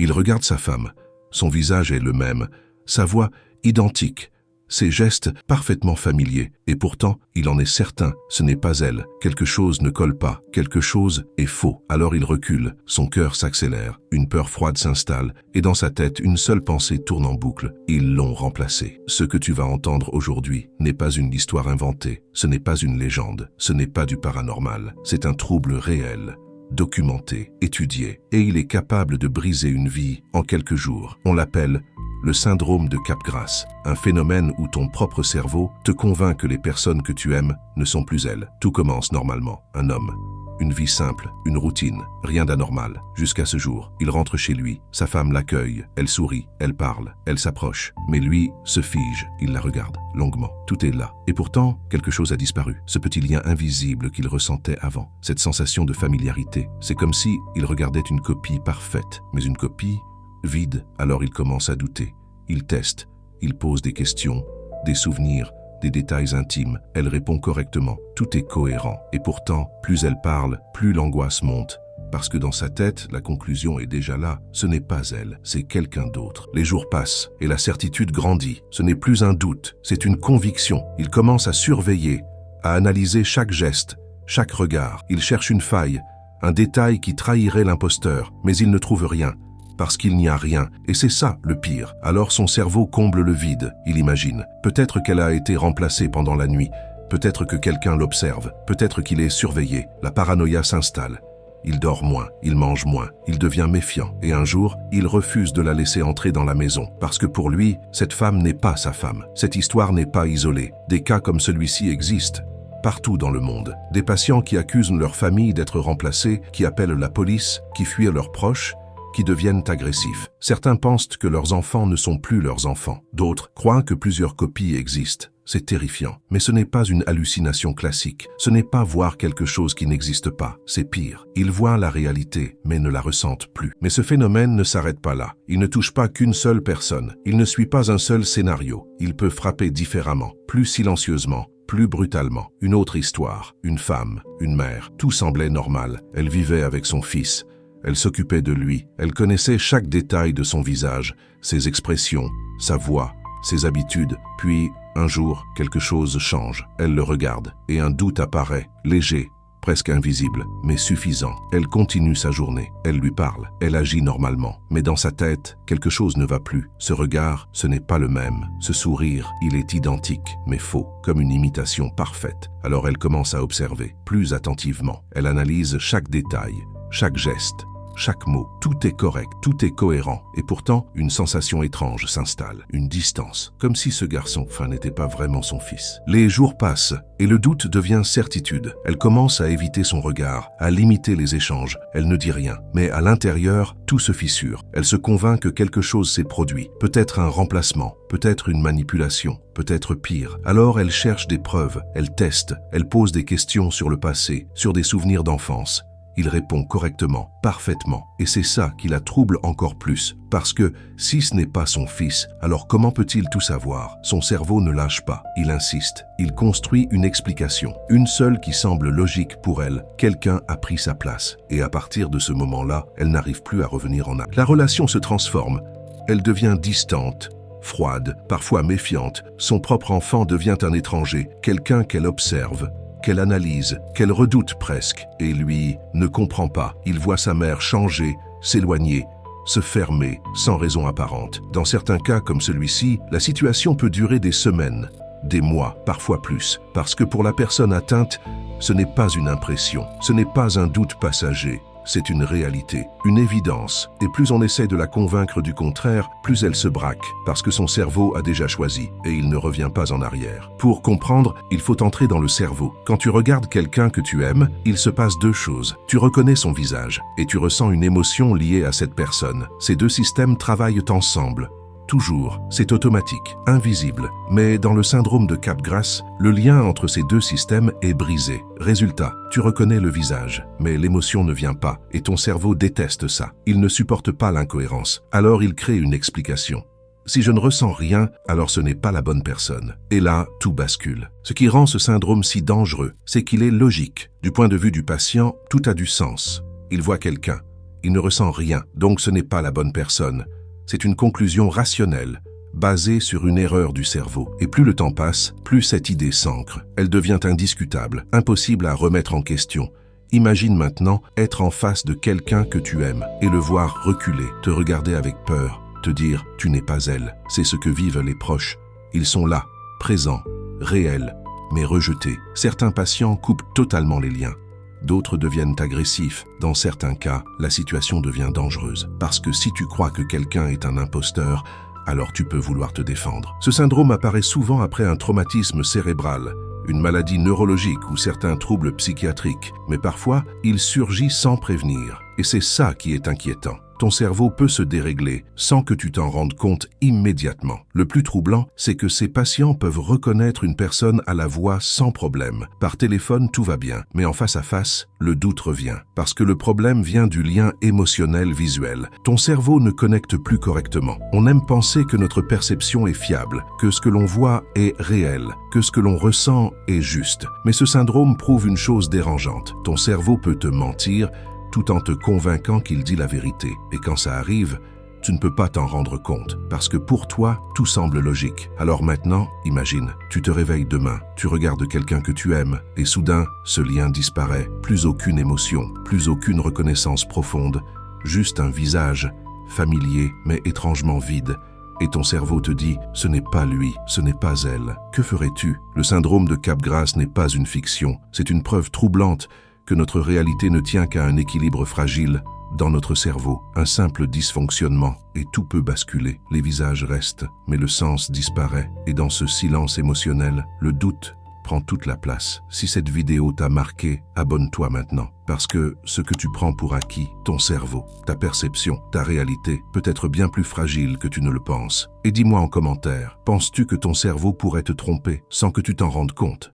Il regarde sa femme. Son visage est le même, sa voix identique, ses gestes parfaitement familiers. Et pourtant, il en est certain, ce n'est pas elle. Quelque chose ne colle pas, quelque chose est faux. Alors il recule, son cœur s'accélère, une peur froide s'installe, et dans sa tête, une seule pensée tourne en boucle. Ils l'ont remplacé. Ce que tu vas entendre aujourd'hui n'est pas une histoire inventée, ce n'est pas une légende, ce n'est pas du paranormal, c'est un trouble réel, documenté, étudié, et il est capable de briser une vie en quelques jours. On l'appelle le syndrome de Capgras, un phénomène où ton propre cerveau te convainc que les personnes que tu aimes ne sont plus elles. Tout commence normalement, un homme, une vie simple, une routine, rien d'anormal. Jusqu'à ce jour, il rentre chez lui, sa femme l'accueille, elle sourit, elle parle, elle s'approche. Mais lui se fige, il la regarde longuement. Tout est là. Et pourtant, quelque chose a disparu. Ce petit lien invisible qu'il ressentait avant, cette sensation de familiarité. C'est comme si il regardait une copie parfaite, mais une copie vide. Alors il commence à douter. Il teste, il pose des questions, des souvenirs, des détails intimes. Elle répond correctement, tout est cohérent. Et pourtant, plus elle parle, plus l'angoisse monte. Parce que dans sa tête, la conclusion est déjà là. Ce n'est pas elle, c'est quelqu'un d'autre. Les jours passent et la certitude grandit. Ce n'est plus un doute, c'est une conviction. Il commence à surveiller, à analyser chaque geste, chaque regard. Il cherche une faille, un détail qui trahirait l'imposteur, mais il ne trouve rien. Parce qu'il n'y a rien, et c'est ça le pire. Alors son cerveau comble le vide, il imagine. Peut-être qu'elle a été remplacée pendant la nuit, peut-être que quelqu'un l'observe, peut-être qu'il est surveillé. La paranoïa s'installe. Il dort moins, il mange moins, il devient méfiant. Et un jour, il refuse de la laisser entrer dans la maison. Parce que pour lui, cette femme n'est pas sa femme. Cette histoire n'est pas isolée. Des cas comme celui-ci existent partout dans le monde. Des patients qui accusent leur famille d'être remplacés, qui appellent la police, qui fuient leurs proches, qui deviennent agressifs. Certains pensent que leurs enfants ne sont plus leurs enfants. D'autres croient que plusieurs copies existent. C'est terrifiant. Mais ce n'est pas une hallucination classique. Ce n'est pas voir quelque chose qui n'existe pas. C'est pire. Ils voient la réalité, mais ne la ressentent plus. Mais ce phénomène ne s'arrête pas là. Il ne touche pas qu'une seule personne. Il ne suit pas un seul scénario. Il peut frapper différemment, plus silencieusement, plus brutalement. Une autre histoire. Une femme, une mère. Tout semblait normal. Elle vivait avec son fils. Elle s'occupait de lui, elle connaissait chaque détail de son visage, ses expressions, sa voix, ses habitudes. Puis, un jour, quelque chose change. Elle le regarde, et un doute apparaît, léger, presque invisible, mais suffisant. Elle continue sa journée, elle lui parle, elle agit normalement. Mais dans sa tête, quelque chose ne va plus. Ce regard, ce n'est pas le même. Ce sourire, il est identique, mais faux, comme une imitation parfaite. Alors elle commence à observer, plus attentivement. Elle analyse chaque détail, chaque geste, chaque mot. Tout est correct, tout est cohérent. Et pourtant, une sensation étrange s'installe, une distance, comme si ce garçon n'était pas vraiment son fils. Les jours passent, et le doute devient certitude. Elle commence à éviter son regard, à limiter les échanges. Elle ne dit rien, mais à l'intérieur, tout se fissure. Elle se convainc que quelque chose s'est produit, peut-être un remplacement, peut-être une manipulation, peut-être pire. Alors elle cherche des preuves, elle teste, elle pose des questions sur le passé, sur des souvenirs d'enfance. Il répond correctement, parfaitement, et c'est ça qui la trouble encore plus, parce que si ce n'est pas son fils, alors comment peut-il tout savoir? Son cerveau ne lâche pas, il insiste, il construit une explication, une seule qui semble logique pour elle. Quelqu'un a pris sa place, et à partir de ce moment-là, elle n'arrive plus à revenir en arrière. La relation se transforme, elle devient distante, froide, parfois méfiante. Son propre enfant devient un étranger, quelqu'un qu'elle observe, qu'elle analyse, qu'elle redoute presque, et lui ne comprend pas. Il voit sa mère changer, s'éloigner, se fermer, sans raison apparente. Dans certains cas comme celui-ci, la situation peut durer des semaines, des mois, parfois plus, parce que pour la personne atteinte, ce n'est pas une impression, ce n'est pas un doute passager. C'est une réalité, une évidence. Et plus on essaie de la convaincre du contraire, plus elle se braque, parce que son cerveau a déjà choisi, et il ne revient pas en arrière. Pour comprendre, il faut entrer dans le cerveau. Quand tu regardes quelqu'un que tu aimes, il se passe deux choses. Tu reconnais son visage, et tu ressens une émotion liée à cette personne. Ces deux systèmes travaillent ensemble. Toujours, c'est automatique, invisible. Mais dans le syndrome de Capgras, le lien entre ces deux systèmes est brisé. Résultat, tu reconnais le visage, mais l'émotion ne vient pas, et ton cerveau déteste ça. Il ne supporte pas l'incohérence. Alors il crée une explication. Si je ne ressens rien, alors ce n'est pas la bonne personne. Et là, tout bascule. Ce qui rend ce syndrome si dangereux, c'est qu'il est logique. Du point de vue du patient, tout a du sens. Il voit quelqu'un. il ne ressent rien, donc ce n'est pas la bonne personne. C'est une conclusion rationnelle, basée sur une erreur du cerveau. Et plus le temps passe, plus cette idée s'ancre. Elle devient indiscutable, impossible à remettre en question. Imagine maintenant être en face de quelqu'un que tu aimes et le voir reculer, te regarder avec peur, te dire « tu n'es pas elle ». C'est ce que vivent les proches. Ils sont là, présents, réels, mais rejetés. Certains patients coupent totalement les liens. D'autres deviennent agressifs. Dans certains cas, la situation devient dangereuse. Parce que si tu crois que quelqu'un est un imposteur, alors tu peux vouloir te défendre. Ce syndrome apparaît souvent après un traumatisme cérébral, une maladie neurologique ou certains troubles psychiatriques, mais parfois, il surgit sans prévenir. Et c'est ça qui est inquiétant. Ton cerveau peut se dérégler sans que tu t'en rendes compte immédiatement. Le plus troublant, c'est que ces patients peuvent reconnaître une personne à la voix sans problème. Par téléphone, tout va bien, mais en face à face, le doute revient. Parce que le problème vient du lien émotionnel visuel. Ton cerveau ne connecte plus correctement. On aime penser que notre perception est fiable, que ce que l'on voit est réel, que ce que l'on ressent est juste. Mais ce syndrome prouve une chose dérangeante. Ton cerveau peut te mentir, tout en te convainquant qu'il dit la vérité. Et quand ça arrive, tu ne peux pas t'en rendre compte, parce que pour toi, tout semble logique. Alors maintenant, imagine, tu te réveilles demain, tu regardes quelqu'un que tu aimes, et soudain, ce lien disparaît. Plus aucune émotion, plus aucune reconnaissance profonde, juste un visage, familier, mais étrangement vide. Et ton cerveau te dit, ce n'est pas lui, ce n'est pas elle. Que ferais-tu? Le syndrome de Capgras n'est pas une fiction, c'est une preuve troublante que notre réalité ne tient qu'à un équilibre fragile dans notre cerveau, un simple dysfonctionnement, et tout peut basculer. Les visages restent, mais le sens disparaît, et dans ce silence émotionnel, le doute prend toute la place. Si cette vidéo t'a marqué, abonne-toi maintenant, parce que ce que tu prends pour acquis, ton cerveau, ta perception, ta réalité, peut être bien plus fragile que tu ne le penses. Et dis-moi en commentaire, penses-tu que ton cerveau pourrait te tromper sans que tu t'en rendes compte?